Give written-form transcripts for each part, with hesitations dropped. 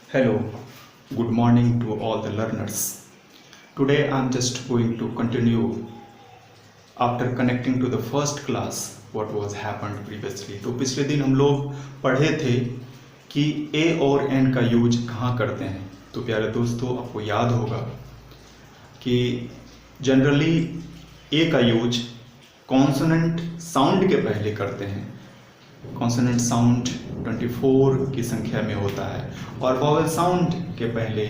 Hello, good morning to all the learners. Today I am just going to continue after connecting to the first class what was happened previously. तो पिछले दिन हम लोग पढ़े थे कि ए और एन का यूज कहाँ करते हैं। तो प्यारे दोस्तों, आपको याद होगा कि जनरली ए का यूज कॉन्सोनेंट साउंड के पहले करते हैं। कॉन्सोनेंट साउंड 24 की संख्या में होता है और वॉवेल साउंड के पहले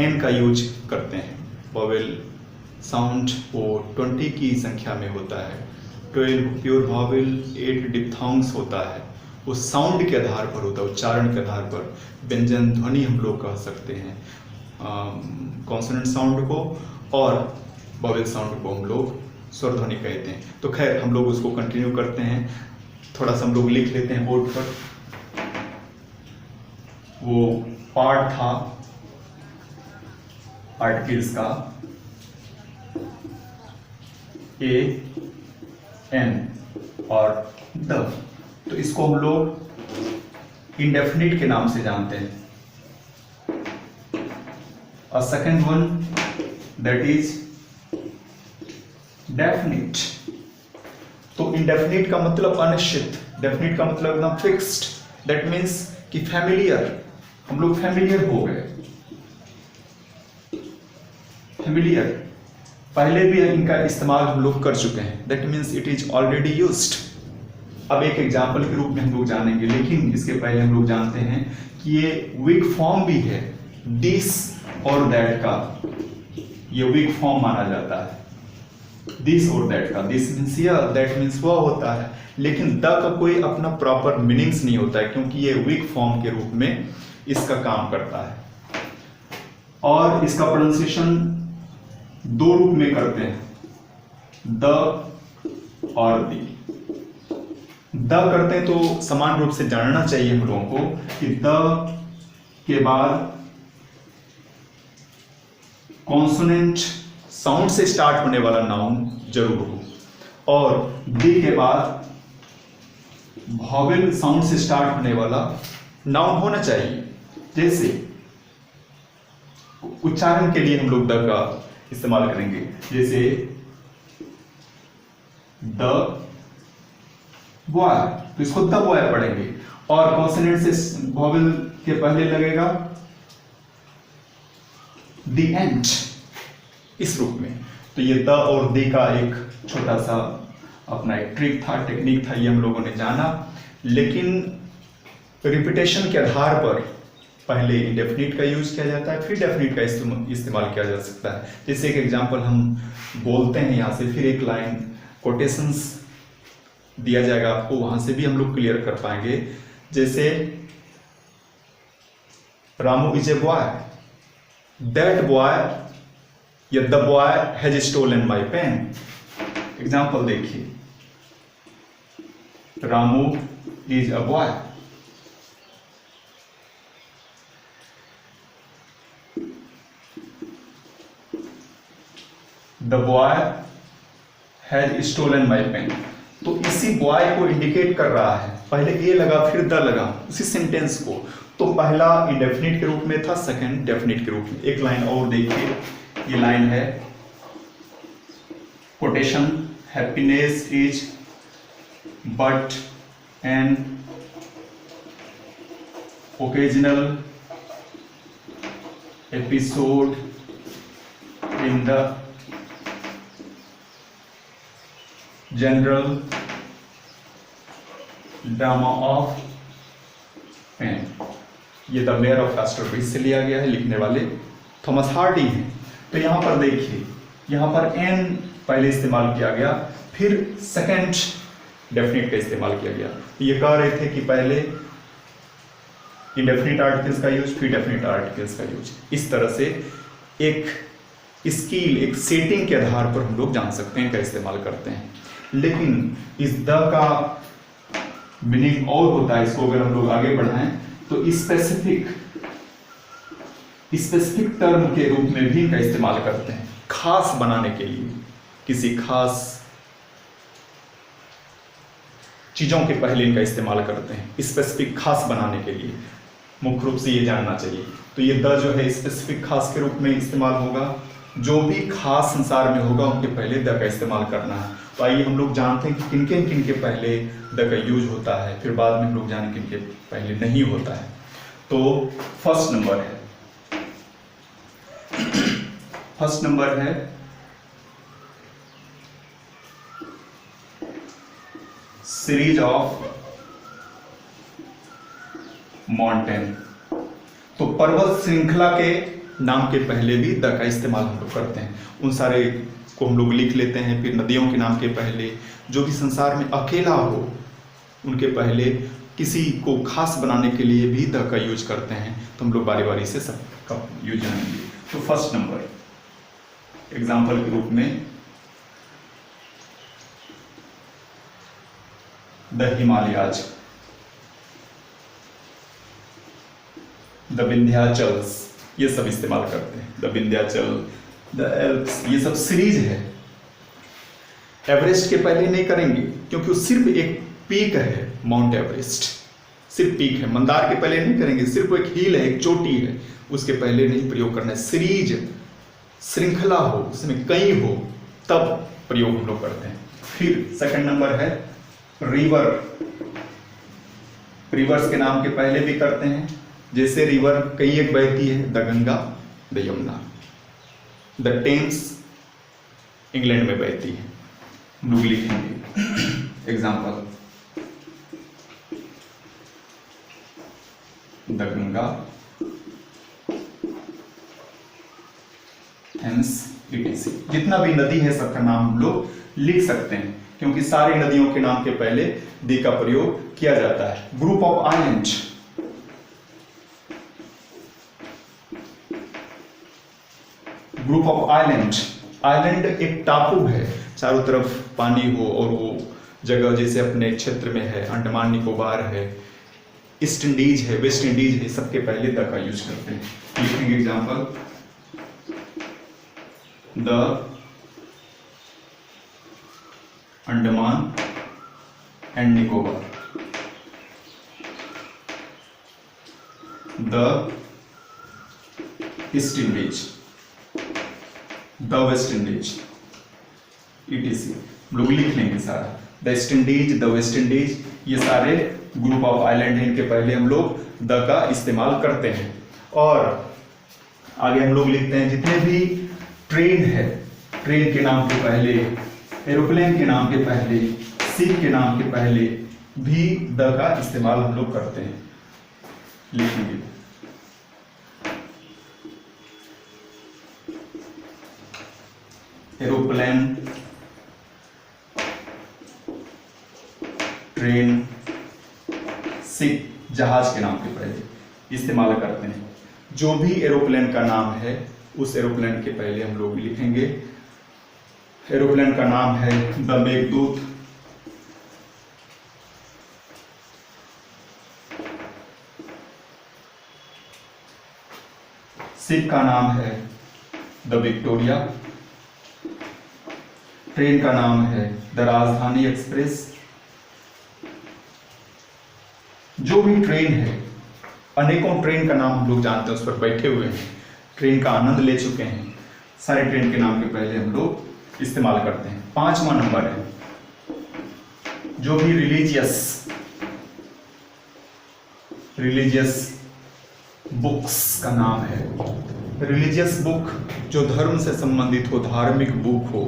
एन का यूज करते हैं। वॉवेल साउंड वो 20 की संख्या में होता है। 12 प्योर वॉवेल, 8 डिप्थोंग्स होता है। उस साउंड के आधार पर होता है, उच्चारण के आधार पर व्यंजन ध्वनि हम लोग कह सकते हैं कॉन्सोनेंट साउंड को, और वॉवेल साउंड को हम लोग स्वर ध्वनि कहते हैं। तो खैर हम लोग उसको कंटिन्यू करते हैं। थोड़ा सा हम लोग लिख लेते हैं बोर्ड पर। वो पार्ट था आर्टिकल्स का ए एन और द, तो इसको हम लोग इंडेफिनिट के नाम से जानते हैं। और second one that is definite. तो इंडेफिनिट का मतलब अनिश्चित, डेफिनिट का मतलब एकदम फिक्स्ड। दैट मीन्स कि फैमिलियर, हम लोग फैमिलियर हो गए। फैमिलियर पहले भी इनका इस्तेमाल हम लोग कर चुके हैं। That means it is already used. अब एक एग्जाम्पल के रूप में हम लोग जानेंगे, लेकिन इसके पहले हम लोग जानते हैं कि ये वीक फॉर्म भी है। दिस और दैट का ये वीक फॉर्म माना जाता है। दिस और दैट का, दिस मीन्स यह, दैट मीन्स वह होता है। लेकिन द का कोई अपना प्रॉपर मीनिंग्स नहीं होता है, क्योंकि ये वीक फॉर्म के रूप में इसका काम करता है। और इसका प्रोनाउंसिएशन दो रूप में करते हैं, द और दी। द करते हैं तो समान रूप से जानना चाहिए हम लोगों को कि द के बाद कॉन्सोनेंट साउंड से स्टार्ट होने वाला नाउन जरूर हो, और दी के बाद वॉवेल साउंड से स्टार्ट होने वाला नाउन होना चाहिए। जैसे उच्चारण के लिए हम लोग द का इस्तेमाल करेंगे, जैसे द बॉय, तो इसको द बॉय पढ़ेंगे। और कॉन्सोनेंट से वॉवेल के पहले लगेगा द एंड, इस रूप में। तो ये द और दी का एक छोटा सा अपना एक ट्रिक था, टेक्निक था, ये हम लोगों ने जाना। लेकिन रिपीटेशन के आधार पर पहले इंडेफिनिट का यूज किया जाता है, फिर डेफिनिट का इस्तेमाल किया जा सकता है। जैसे एक एग्जांपल हम बोलते हैं यहाँ से, फिर एक लाइन कोटेशंस दिया जाएगा आपको, वहां से भी हम लोग क्लियर कर पाएंगे। जैसे Ramu is a boy, that boy या the boy has stolen my pen. Example देखिए, Ramu is a boy, the boy has stolen my pen. तो इसी बॉय को इंडिकेट कर रहा है, पहले ए लगा फिर द लगा उसी सेंटेंस को। तो पहला इंडेफिनिट के रूप में था, सेकंड डेफिनिट के रूप में। एक लाइन और देखिए, ये लाइन है quotation, happiness is but an occasional episode in the general drama of pain. ये द मेयर ऑफ एस्टरब्रिज से लिया गया है, लिखने वाले थॉमस हार्डी हैं। तो यहां पर देखिए, यहां पर एन पहले इस्तेमाल किया गया, फिर सेकंड डेफिनिट का इस्तेमाल किया गया। ये कह रहे थे कि पहले इंडेफिनिट आर्टिकल्स का यूज, फिर डेफिनिट आर्टिकल्स का यूज। इस तरह से एक स्किल, एक सेटिंग के आधार पर हम लोग जान सकते हैं क्या इस्तेमाल करते हैं। लेकिन इस द का मीनिंग और होता है। इसको अगर हम लोग आगे बढ़ाएं तो स्पेसिफिक टर्म के रूप में भी इनका इस्तेमाल करते हैं, खास बनाने के लिए, किसी खास चीज़ों के पहले इनका इस्तेमाल करते हैं स्पेसिफिक खास बनाने के लिए। मुख्य रूप से ये जानना चाहिए। तो ये द जो है स्पेसिफिक खास के रूप में इस्तेमाल होगा। जो भी खास संसार में होगा उनके पहले द का इस्तेमाल करना है। तो आइए हम लोग जानते हैं कि किन के पहले द का यूज होता है, फिर बाद में हम लोग जाने किन के पहले नहीं होता है। तो फर्स्ट नंबर है सीरीज ऑफ माउंटेन। तो पर्वत श्रृंखला के नाम के पहले भी द का इस्तेमाल हम लोग करते हैं। उन सारे को हम लोग लिख लेते हैं। फिर नदियों के नाम के पहले, जो भी संसार में अकेला हो उनके पहले, किसी को खास बनाने के लिए भी द का यूज करते हैं। तो हम लोग बारी बारी से सबका यूज जानेंगे। तो फर्स्ट नंबर एग्जाम्पल के रूप में द हिमालयाज, द विंध्याचल्स, ये सब इस्तेमाल करते हैं। द विंध्याचल, द एल्प्स, ये सब सीरीज है। एवरेस्ट के पहले नहीं करेंगे क्योंकि वो सिर्फ एक पीक है। माउंट एवरेस्ट सिर्फ पीक है। मंदार के पहले नहीं करेंगे, सिर्फ एक हिल है, एक चोटी है, उसके पहले नहीं प्रयोग करना है। सीरीज, श्रृंखला हो, उसमें कई हो, तब प्रयोग हम लोग करते हैं। फिर सेकंड नंबर है रिवर। रिवर्स के नाम के पहले भी करते हैं। जैसे रिवर कई एक बहती है, the Ganga, the Yamuna, the Thames England में बहती है, हम लोग लिखेंगे example the Ganga, Thames, etc। जितना भी नदी है सबका नाम हम लोग लिख सकते हैं क्योंकि सारी नदियों के नाम के पहले द का प्रयोग किया जाता है। Group of island, group of island, island एक टापू है, चारों तरफ पानी हो और वो जगह जैसे अपने क्षेत्र में है, अंडमान निकोबार है, ईस्ट इंडीज है, वेस्ट इंडीज है, सबके पहले द का यूज करते हैं। लिखेंगे example the Andaman and Nicobar, the east Indies, the West Indies, etc। लोग लिख लेंगे सारा। The east Indies, the West Indies, ये सारे ग्रुप ऑफ आइलैंड हैं, इनके पहले हम लोग द का इस्तेमाल करते हैं। और आगे हम लोग लिखते हैं जितने भी ट्रेन है, ट्रेन के नाम के पहले, एरोप्लेन के नाम के पहले, शिप के नाम के पहले भी द का इस्तेमाल हम लोग करते हैं। लिखेंगे एरोप्लेन, ट्रेन, शिप, जहाज के नाम के पहले इस्तेमाल करते हैं। जो भी एरोप्लेन का नाम है उस एरोप्लेन के पहले हम लोग लिखेंगे, एरोप्लेन का नाम है द मेघदूत, शिप का नाम है द विक्टोरिया, ट्रेन का नाम है द राजधानी एक्सप्रेस। जो भी ट्रेन है, अनेकों ट्रेन का नाम हम लोग जानते हैं, उस पर बैठे हुए हैं, ट्रेन का आनंद ले चुके हैं, सारे ट्रेन के नाम के पहले हम लोग इस्तेमाल करते हैं। 5वां नंबर है जो भी रिलीजियस बुक्स का नाम है। रिलीजियस बुक जो धर्म से संबंधित हो, धार्मिक बुक हो,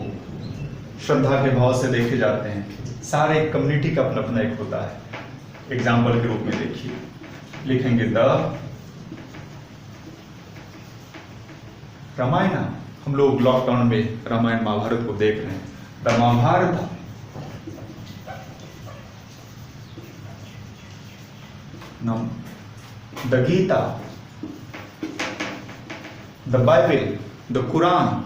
श्रद्धा के भाव से देखे जाते हैं। सारे कम्युनिटी का अपना अपना एक होता है। एग्जाम्पल के रूप में देखिए, लिखेंगे द रामायण। हम लोग लॉकडाउन में रामायण महाभारत को देख रहे हैं। The Mahabharata, the Gita, the Bible, the Quran,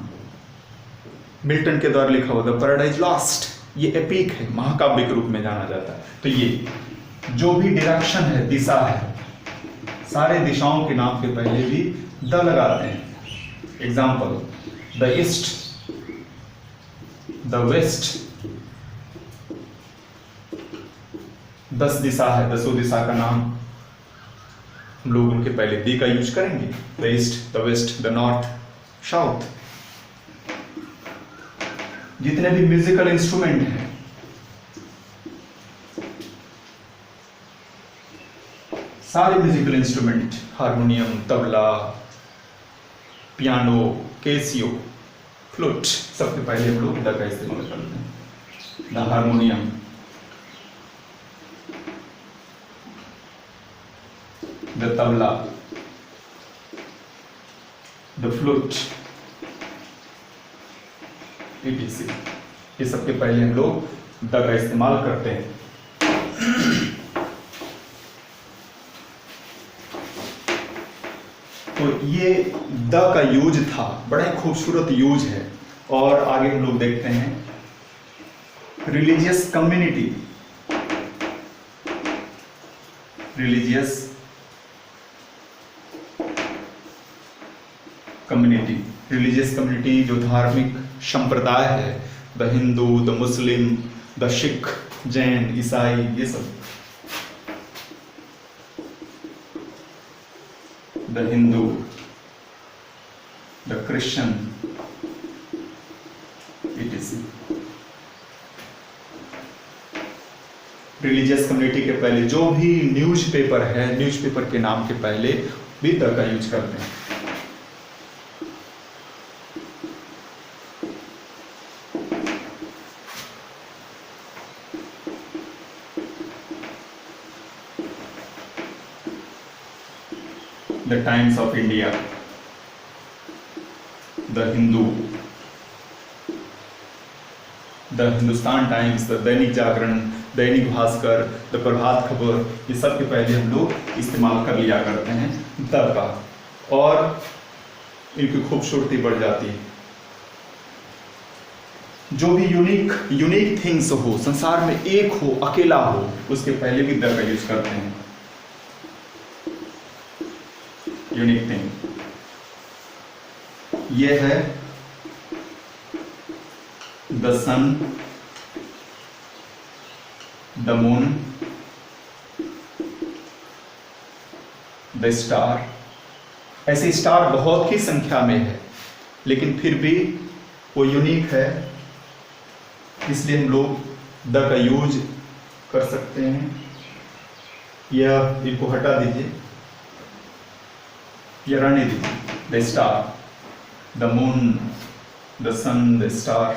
Milton के द्वारा लिखा हुआ द पैराडाइज लॉस्ट, ये एपिक है, महाकाव्य के रूप में जाना जाता है। तो ये जो भी डायरेक्शन है, दिशा है, सारे दिशाओं के नाम के पहले भी द लगाते हैं। Example the east, the west, 10 दिशा है, 10 दिशा का नाम हम लोग उनके पहले दी का यूज करेंगे। The east, the west, the north, south. जितने भी म्यूजिकल इंस्ट्रूमेंट हैं, सारे musical instrument, harmonium, tabla, piano, Casio, flute, सबसे पहले हम लोग द का इस्तेमाल करते हैं। The harmonium, the tabla, the flute, etc. ये सबके पहले हम लोग द का इस्तेमाल करते हैं। तो ये द का यूज था, बड़ा ही खूबसूरत यूज है। और आगे हम लोग देखते हैं religious community. Religious community, religious community जो धार्मिक संप्रदाय है, the Hindu, the Muslim, the Sikh, Jain, ईसाई, ये सब। The Hindu, the Christian, etc. Religious community के पहले जो भी न्यूज़पेपर है, न्यूज़पेपर के नाम के पहले भी द का यूज करते हैं। The times of India, the Hindu, the Hindustan times, the Dainik Jagran, Dainik Bhaskar, the Prabhat Khabar, ये सब के पहले हम लोग इस्तेमाल कर लिया करते हैं द का, और इनकी खूबसूरती बढ़ जाती है। जो भी यूनिक थिंग्स हो, संसार में एक हो, अकेला हो, उसके पहले भी द का यूज करते हैं। यूनिक थिंग ये है the sun, the moon, the star. ऐसे स्टार बहुत ही संख्या में है, लेकिन फिर भी वो यूनिक है, इसलिए हम लोग द का यूज कर सकते हैं। या इनको हटा दीजिए, या रहने दीजिए। The star, the moon, the sun, the star.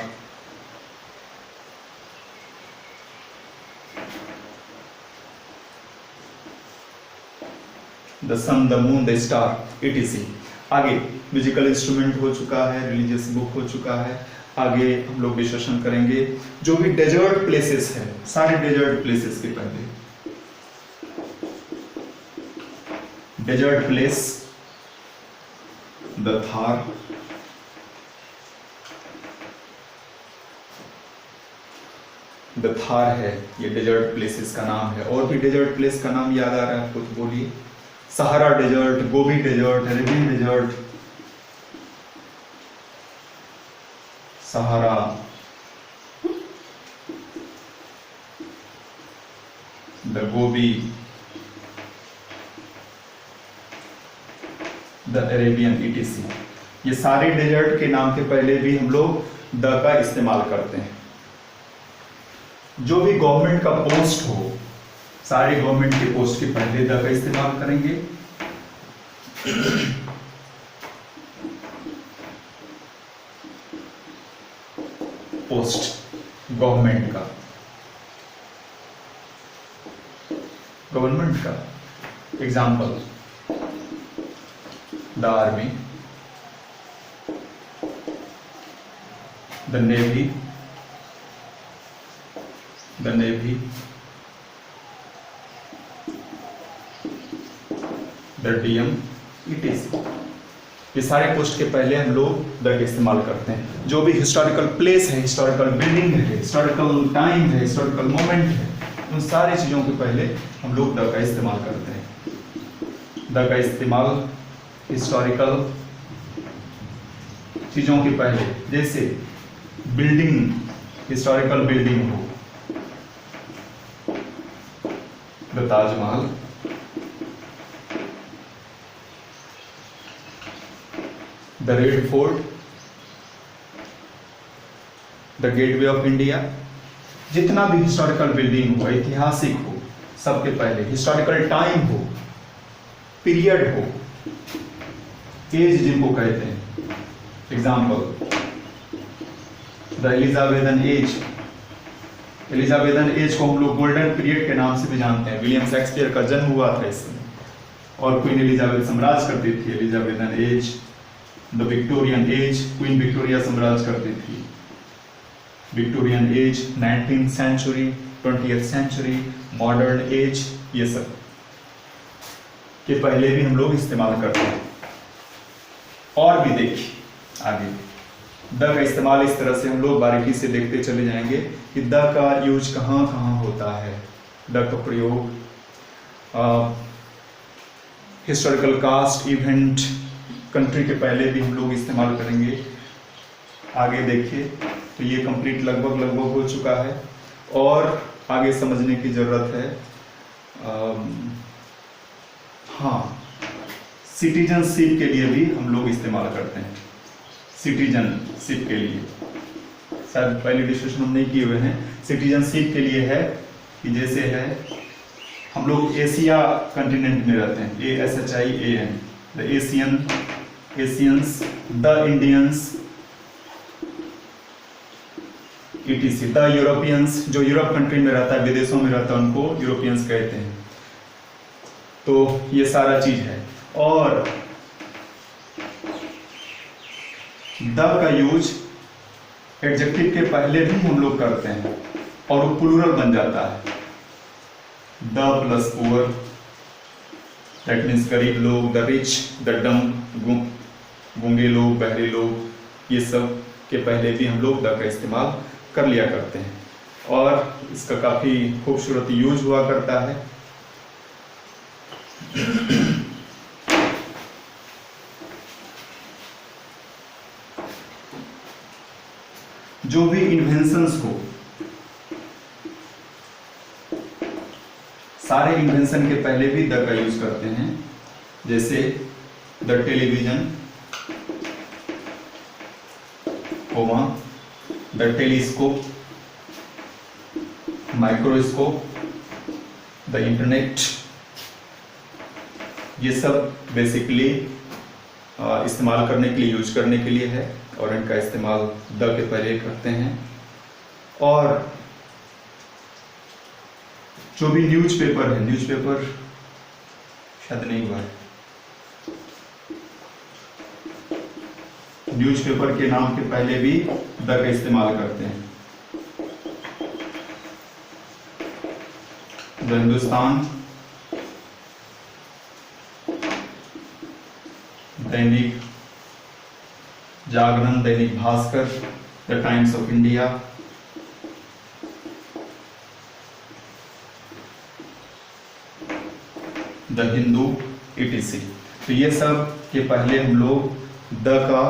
The sun, the moon, the star, etc. आगे म्यूजिकल इंस्ट्रूमेंट हो चुका है, रिलीजियस बुक हो चुका है। आगे हम लोग डिस्कशन करेंगे जो भी डेजर्ट प्लेसेस है, सारे डेजर्ट प्लेसेस के पहले। Desert place, the Thar, the Thar है, ये डेजर्ट प्लेसेस का नाम है। और भी डेजर्ट प्लेस का नाम याद आ रहा है आपको तो बोलिए। Sahara desert, Gobi desert, Arabian desert, Sahara, the Gobi, the Arabian, etc. ये सारे डेजर्ट के नाम के पहले भी हम लोग द का इस्तेमाल करते हैं। जो भी गवर्नमेंट का पोस्ट हो, सारे गवर्नमेंट के पोस्ट के पहले द का इस्तेमाल करेंगे। पोस्ट गवर्नमेंट का example, the army, the navy, the DM, etc. ये सारे पोस्ट के पहले हम लोग द का इस्तेमाल करते हैं। जो भी हिस्टोरिकल प्लेस है, हिस्टोरिकल बिल्डिंग है, हिस्टोरिकल टाइम है, हिस्टोरिकल मोमेंट है, उन सारी चीज़ों के पहले हम लोग द का इस्तेमाल करते हैं। द का इस्तेमाल हिस्टोरिकल चीज़ों के पहले, जैसे बिल्डिंग, हिस्टोरिकल बिल्डिंग हो, the Taj Mahal, the red fort, the gateway of India. जितना भी हिस्टोरिकल बिल्डिंग हो, ऐतिहासिक हो, सबके पहले हिस्टोरिकल टाइम हो, पीरियड हो, एज जिनको कहते हैं, example the Elizabethan age. Elizabethan age को हम लोग गोल्डन पीरियड के नाम से भी जानते हैं। विलियम शेक्सपियर का जन्म हुआ था इस समय, और क्वीन एलिजाबेथ साम्राज्य करती थी। Elizabethan age, the Victorian age, Queen Victoria साम्राज्य करती थी। Victorian age, 19th century, 20th century, modern age, ये सब के पहले भी हम लोग इस्तेमाल करते हैं। और भी देखिए आगे, द का इस्तेमाल इस तरह से हम लोग बारीकी से देखते चले जाएंगे कि द का यूज कहाँ कहाँ होता है। द का प्रयोग हिस्टोरिकल कास्ट, इवेंट, कंट्री के पहले भी हम लोग इस्तेमाल करेंगे। आगे देखिए, तो ये कंप्लीट लगभग हो चुका है और आगे समझने की ज़रूरत है। हाँ, सिटीजनशिप के लिए भी हम लोग इस्तेमाल करते हैं। सिटीजनशिप के लिए शायद पहले डिस्कशन हम नहीं किए हुए हैं। सिटीजनशिप के लिए है कि जैसे है हम लोग एशिया कंटिनेंट में रहते हैं, ASHIAN, the Asians, the Indians, ETC, the Europeans. जो यूरोप कंट्री में रहता है, विदेशों में रहता है, उनको यूरोपियंस कहते हैं। तो ये सारा चीज है। और द का यूज एडजेक्टिव के पहले भी हम लोग करते हैं और वो प्लूरल बन जाता है। The plus poor, that means गरीब लोग, द रिच, द डम, गूंगे लोग, बहरे लोग, ये सब के पहले भी हम लोग द का इस्तेमाल कर लिया करते हैं और इसका काफी खूबसूरत यूज हुआ करता है। जो भी इन्वेंशंस हो, सारे इन्वेंशन के पहले भी द का यूज करते हैं। जैसे the television, the telescope, microscope, the internet, ये सब बेसिकली इस्तेमाल करने के लिए, यूज करने के लिए है और इनका इस्तेमाल द के पहले करते हैं। और जो भी न्यूज़पेपर है, न्यूज़पेपर शायद नहीं हुआ है, न्यूज़पेपर के नाम के पहले भी द का इस्तेमाल करते हैं। The Hindustan, Dainik Jagran, Dainik Bhaskar, the times of India, the Hindu, ETC। तो ये सब के पहले हम लोग द का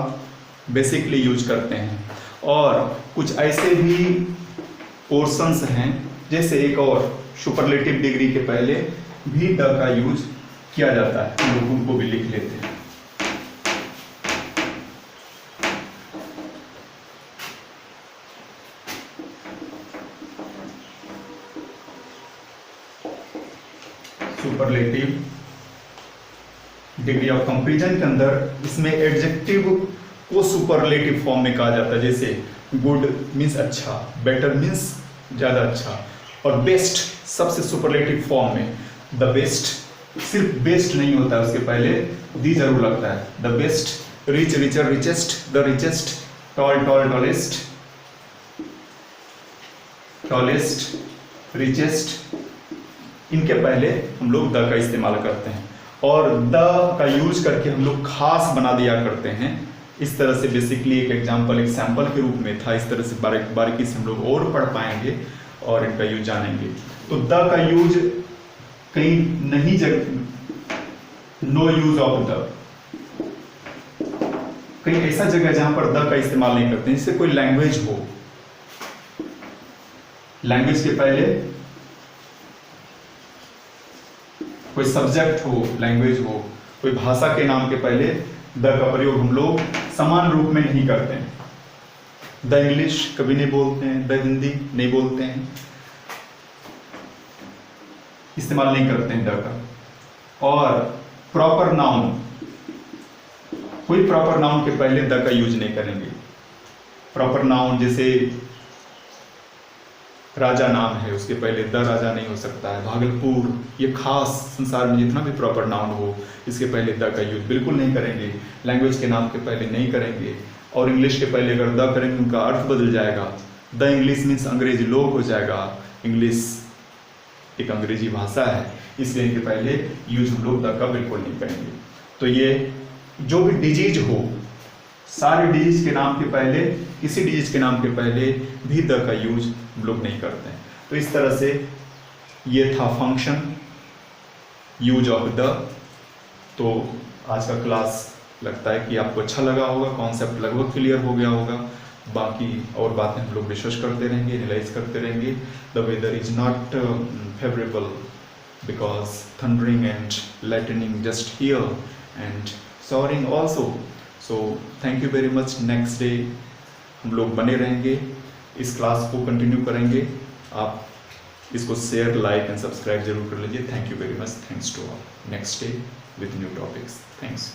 बेसिकली यूज करते हैं। और कुछ ऐसे भी पोर्शंस हैं, जैसे एक और सुपरलेटिव डिग्री के पहले भी द का यूज किया जाता है, हम लोग उनको भी लिख लेते हैं। सुपरलेटिव डिग्री ऑफ कंपैरिजन के अंदर इसमें एडजेक्टिव को सुपरलेटिव फॉर्म में कहा जाता है। जैसे गुड मीन्स अच्छा, बेटर मीन्स ज़्यादा अच्छा, और बेस्ट सबसे सुपरलेटिव फॉर्म में। द बेस्ट, सिर्फ बेस्ट नहीं होता है, उसके पहले दी जरूर लगता है। The best, rich, richer, richest, the richest, tall, tall, tallest, tallest, richest, इनके पहले हम लोग द का इस्तेमाल करते हैं। और द का यूज करके हम लोग खास बना दिया करते हैं। इस तरह से बेसिकली एक एग्जाम्पल के रूप में था। इस तरह से बारीकी से हम लोग और पढ़ पाएंगे और इनका यूज जानेंगे। तो द का यूज कहीं नहीं नो यूज ऑफ द, कहीं ऐसा जगह जहां पर द का इस्तेमाल नहीं करते। जैसे कोई लैंग्वेज हो, लैंग्वेज के पहले कोई सब्जेक्ट हो, लैंग्वेज हो, कोई भाषा के नाम के पहले द का प्रयोग हम लोग समान रूप में नहीं करते हैं। द इंग्लिश कभी नहीं बोलते हैं, द हिंदी नहीं बोलते हैं, इस्तेमाल नहीं करते हैं द का। और प्रॉपर नाउन, कोई प्रॉपर नाउन के पहले द का यूज नहीं करेंगे। प्रॉपर नाउन जैसे राजा नाम है, उसके पहले द राजा नहीं हो सकता है। भागलपुर, ये खास संसार में जितना भी प्रॉपर नाउन हो, इसके पहले द का यूज बिल्कुल नहीं करेंगे। लैंग्वेज के नाम के पहले नहीं करेंगे। और इंग्लिश के पहले अगर द करेंगे उनका अर्थ बदल जाएगा। द इंग्लिश मीन्स अंग्रेजी लोग हो जाएगा। इंग्लिश एक अंग्रेजी भाषा है, इसलिए इनके पहले यूज हम लोग द का बिल्कुल नहीं करेंगे। तो ये जो भी डिजीज हो, सारे डिजीज के नाम के पहले, किसी डिजीज के नाम के पहले भी द का यूज हम लोग नहीं करते हैं। तो इस तरह से ये था फंक्शन यूज ऑफ द। तो आज का क्लास लगता है कि आपको अच्छा लगा होगा, कॉन्सेप्ट लगभग क्लियर हो गया होगा। बाकी और बातें हम लोग डिस्कस करते रहेंगे, एनालाइज करते रहेंगे। The weather is not favourable because thundering and lightning just here and soaring also. So thank you very much. Next day हम लोग बने रहेंगे, इस क्लास को कंटिन्यू करेंगे। आप इसको शेयर, लाइक एंड सब्सक्राइब जरूर कर लीजिए। Thank you very much. Thanks to all. Next day with new topics. Thanks.